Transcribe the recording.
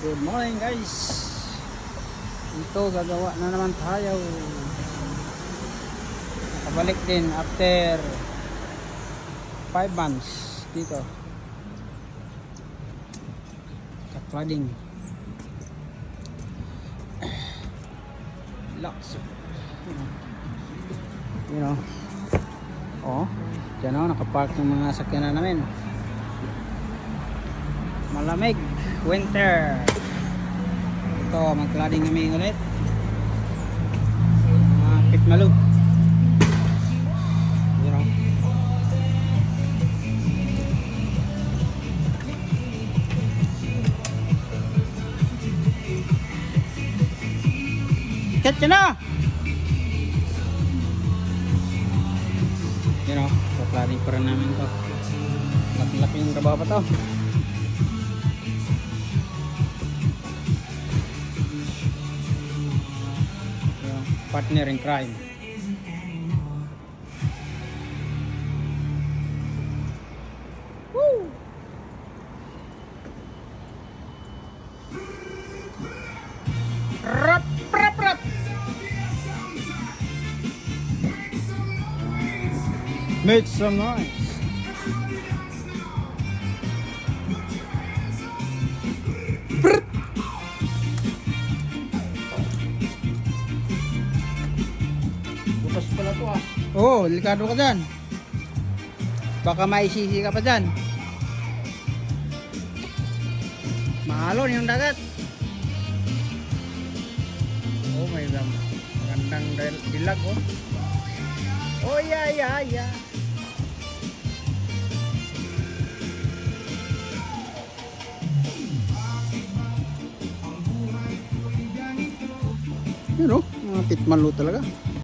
Good morning guys. Ito gagawa na naman tayo. Nakabalik din after 5 months dito. Ka-flooding. Lots. You know. Oh, dyan o, nakapark ng mga sakyanan namin. Malamig, winter. Ito, mag-flooding kami ulit. Pitmalu. You know. Ket ka na! You know, pa-flooding pa rin namin to. Laking trabaho pa to. Partner in crime. Woo! Rap, rap, rap. Make some noise. Bukas pala to ah. Oo, delikado ka dyan. Baka maisisi ka pa dyan. Maalon yung dagat. Oh my God. Magandang dilag oh. Oh yeah, yeah, yeah. Yun oh, mga pitmalu talaga.